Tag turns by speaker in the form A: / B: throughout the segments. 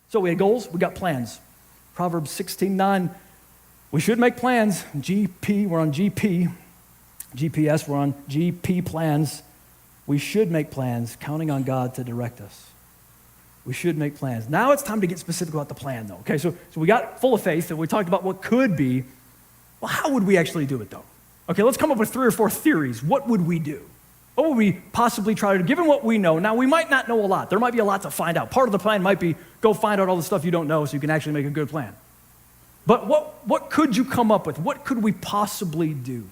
A: So we had goals, we got plans. Proverbs 16:9, we should make plans. GP, we're on GP. GPS, we're on GP plans. We should make plans, counting on God to direct us. We should make plans. Now it's time to get specific about the plan, though. Okay, so we got full of faith, and we talked about what could be. Well, how would we actually do it, though? Okay, let's come up with 3 or 4 theories. What would we do? What would we possibly try to do, given what we know? Now, we might not know a lot. There might be a lot to find out. Part of the plan might be go find out all the stuff you don't know so you can actually make a good plan. But what could you come up with? What could we possibly do?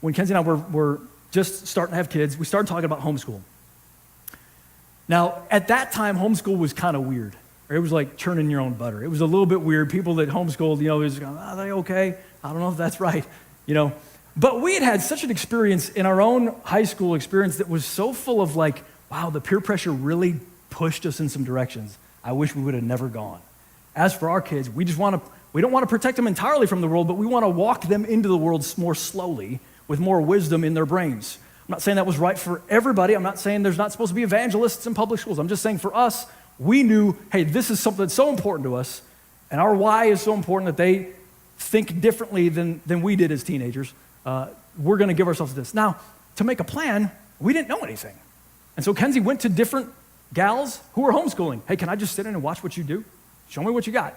A: When Kenzie and I were just starting to have kids, we started talking about homeschool. Now, at that time, homeschool was kind of weird. It was like churning your own butter. It was a little bit weird. People that homeschooled, it was going, are they okay? I don't know if that's right, But we had such an experience in our own high school experience that was so full of like, wow, the peer pressure really pushed us in some directions I wish we would have never gone. As for our kids, we don't want to protect them entirely from the world, but we want to walk them into the world more slowly with more wisdom in their brains. I'm not saying that was right for everybody. I'm not saying there's not supposed to be evangelists in public schools. I'm just saying for us, we knew, hey, this is something that's so important to us, and our why is so important that they think differently than we did as teenagers. We're going to give ourselves this. Now, to make a plan, we didn't know anything. And so Kenzie went to different gals who were homeschooling. Hey, can I just sit in and watch what you do? Show me what you got.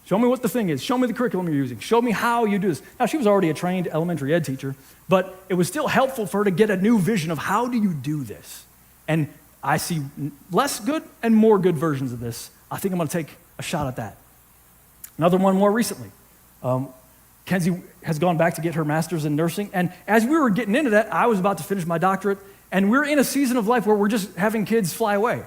A: Show me what the thing is. Show me the curriculum you're using. Show me how you do this. Now, she was already a trained elementary ed teacher, but it was still helpful for her to get a new vision of how do you do this? And I see less good and more good versions of this. I think I'm going to take a shot at that. Another one more recently. Kenzie has gone back to get her master's in nursing, and as we were getting into that, I was about to finish my doctorate, and we're in a season of life where we're just having kids fly away.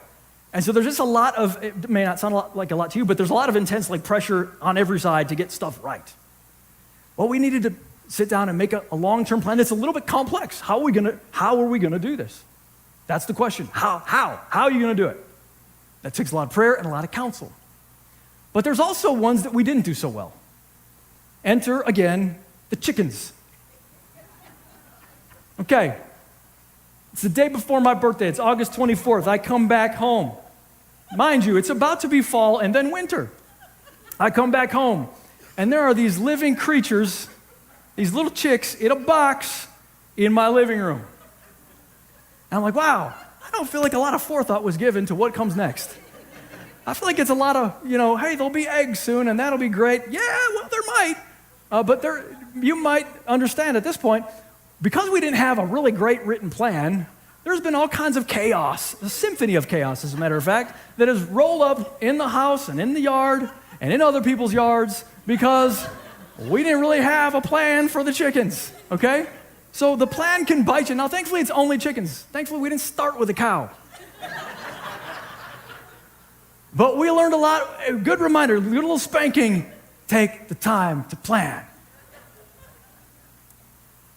A: And so there's just a lot of, it may not sound like a lot to you, but there's a lot of intense pressure on every side to get stuff right. Well, we needed to sit down and make a long-term plan that's a little bit complex. How are we gonna do this? That's the question. How are you gonna do it? That takes a lot of prayer and a lot of counsel. But there's also ones that we didn't do so well. Enter, again, the chickens. Okay, it's the day before my birthday. It's August 24th. I come back home. Mind you, it's about to be fall and then winter. I come back home, and there are these living creatures, these little chicks in a box in my living room. And I'm like, wow, I don't feel like a lot of forethought was given to what comes next. I feel like it's a lot of, hey, there'll be eggs soon, and that'll be great. Yeah, well, there might. But you might understand at this point, because we didn't have a really great written plan, there's been all kinds of chaos, a symphony of chaos, as a matter of fact, that has rolled up in the house and in the yard and in other people's yards because we didn't really have a plan for the chickens, okay? So the plan can bite you. Now, thankfully, it's only chickens. Thankfully, we didn't start with a cow. But we learned a lot. A good reminder, a little spanking. Take the time to plan.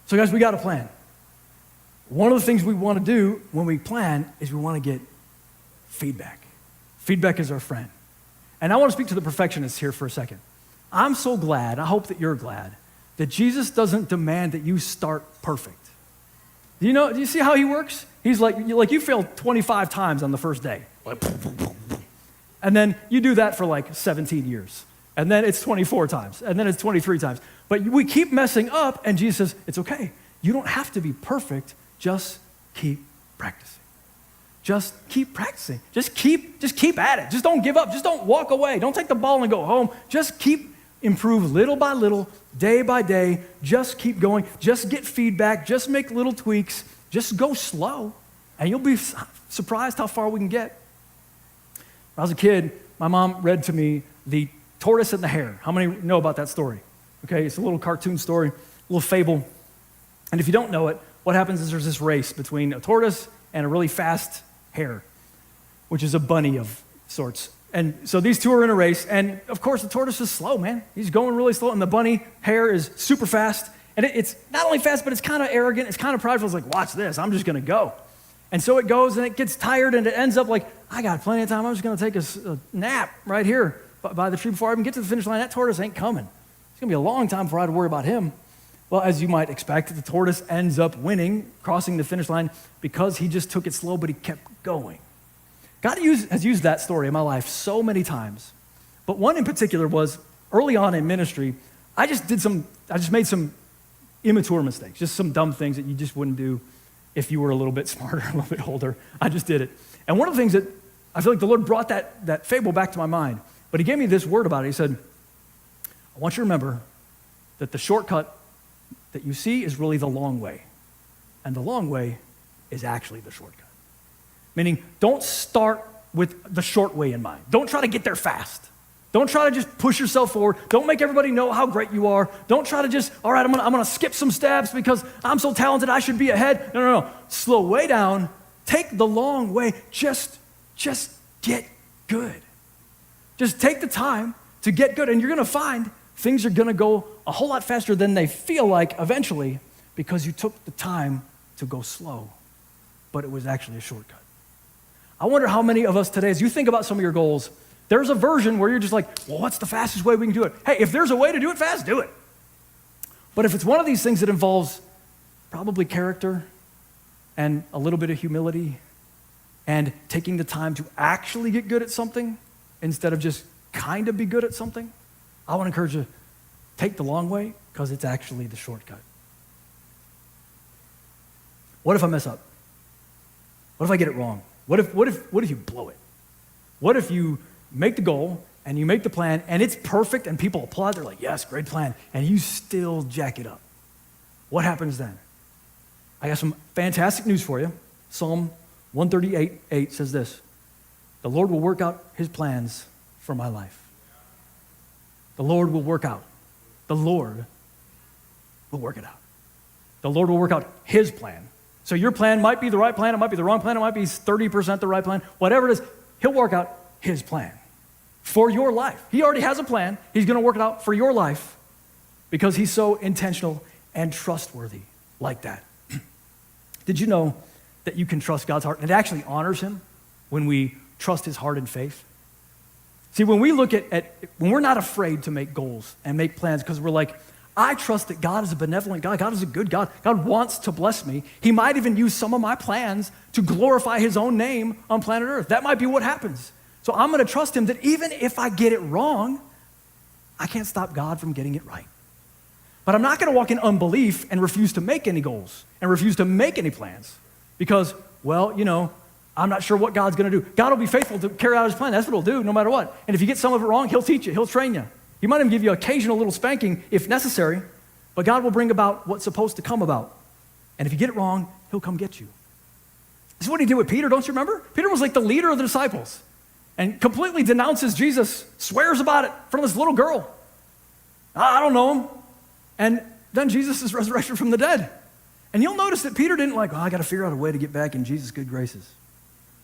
A: So guys, we got a plan. One of the things we want to do when we plan is we want to get feedback. Feedback is our friend. And I want to speak to the perfectionists here for a second. I'm so glad, I hope that you're glad, that Jesus doesn't demand that you start perfect. Do you see how he works? He's like you failed 25 times on the first day. And then you do that for 17 years. And then it's 24 times. And then it's 23 times. But we keep messing up, and Jesus says, it's okay. You don't have to be perfect. Just keep practicing. Just keep practicing. Just keep at it. Just don't give up. Just don't walk away. Don't take the ball and go home. Just improve little by little, day by day. Just keep going. Just get feedback. Just make little tweaks. Just go slow, and you'll be surprised how far we can get. When I was a kid, my mom read to me The Tortoise and the Hare. How many know about that story? Okay, it's a little cartoon story, a little fable. And if you don't know it, what happens is there's this race between a tortoise and a really fast hare, which is a bunny of sorts. And so these two are in a race, and of course the tortoise is slow, man. He's going really slow, and the bunny hare is super fast. And it's not only fast, but it's kind of arrogant, it's kind of prideful. It's like, watch this, I'm just gonna go. And so it goes, and it gets tired, and it ends up like, I got plenty of time, I'm just gonna take a nap right here by the tree before I even get to the finish line. That tortoise ain't coming. It's gonna be a long time before I have to worry about him. Well, as you might expect, the tortoise ends up winning, crossing the finish line because he just took it slow, but he kept going. God has used that story in my life so many times But one in particular was early on in ministry, I just made some immature mistakes, just some dumb things that you just wouldn't do if you were a little bit smarter, a little bit older. I just did it. And one of the things that I feel like the Lord brought that fable back to my mind, but he gave me this word about it. He said, I want you to remember that the shortcut that you see is really the long way. And the long way is actually the shortcut. Meaning, don't start with the short way in mind. Don't try to get there fast. Don't try to just push yourself forward. Don't make everybody know how great you are. Don't try to just, all right, I'm gonna skip some steps because I'm so talented, I should be ahead. No. Slow way down. Take the long way. Just get good. Just take the time to get good, and you're gonna find things are gonna go a whole lot faster than they feel like eventually because you took the time to go slow, but it was actually a shortcut. I wonder how many of us today, as you think about some of your goals, there's a version where you're just like, well, what's the fastest way we can do it? Hey, if there's a way to do it fast, do it. But if it's one of these things that involves probably character and a little bit of humility and taking the time to actually get good at something instead of just kind of be good at something, I want to encourage you, take the long way because it's actually the shortcut. What if I mess up? What if I get it wrong? What if you blow it? What if you make the goal and you make the plan and it's perfect and people applaud, they're like, yes, great plan, and you still jack it up? What happens then? I got some fantastic news for you. Psalm 138:8 says this, the Lord will work out his plans for my life. The Lord will work out. The Lord will work it out. The Lord will work out his plan. So your plan might be the right plan, it might be the wrong plan, it might be 30% the right plan, whatever it is, he'll work out his plan for your life. He already has a plan. He's going to work it out for your life because he's so intentional and trustworthy like that. Did you know that you can trust God's heart? And it actually honors him when we trust his heart in faith. See, when we look when we're not afraid to make goals and make plans because we're like, I trust that God is a benevolent God. God is a good God. God wants to bless me. He might even use some of my plans to glorify his own name on planet Earth. That might be what happens. So I'm going to trust him that even if I get it wrong, I can't stop God from getting it right. But I'm not going to walk in unbelief and refuse to make any goals and refuse to make any plans because, well, I'm not sure what God's going to do. God will be faithful to carry out his plan. That's what he'll do no matter what. And if you get some of it wrong, he'll teach you. He'll train you. He might even give you an occasional little spanking if necessary, but God will bring about what's supposed to come about. And if you get it wrong, he'll come get you. This is what he did with Peter, don't you remember? Peter was like the leader of the disciples and completely denounces Jesus, swears about it in front of this little girl. I don't know him. And then Jesus is resurrected from the dead. And you'll notice that Peter didn't I got to figure out a way to get back in Jesus' good graces.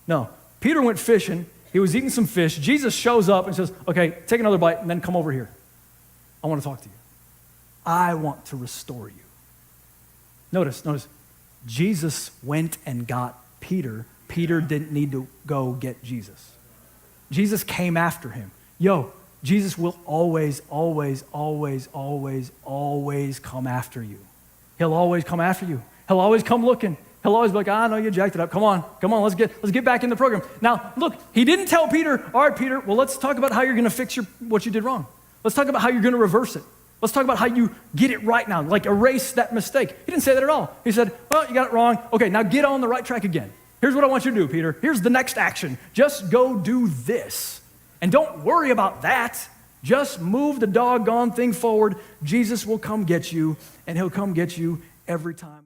A: No, Peter went fishing. He was eating some fish. Jesus shows up and says, okay, take another bite and then come over here. I want to talk to you. I want to restore you. Notice, Jesus went and got Peter. Peter didn't need to go get Jesus. Jesus came after him. Jesus will always, always, always, always, always come after you. He'll always come after you. He'll always come looking. He'll always be like, I know you jacked it up. Come on, let's get back in the program. Now, look, he didn't tell Peter, all right, Peter, well, let's talk about how you're going to fix what you did wrong. Let's talk about how you're going to reverse it. Let's talk about how you get it right now, like erase that mistake. He didn't say that at all. He said, well, you got it wrong. Okay, now get on the right track again. Here's what I want you to do, Peter. Here's the next action. Just go do this. And don't worry about that. Just move the doggone thing forward. Jesus will come get you, and he'll come get you every time.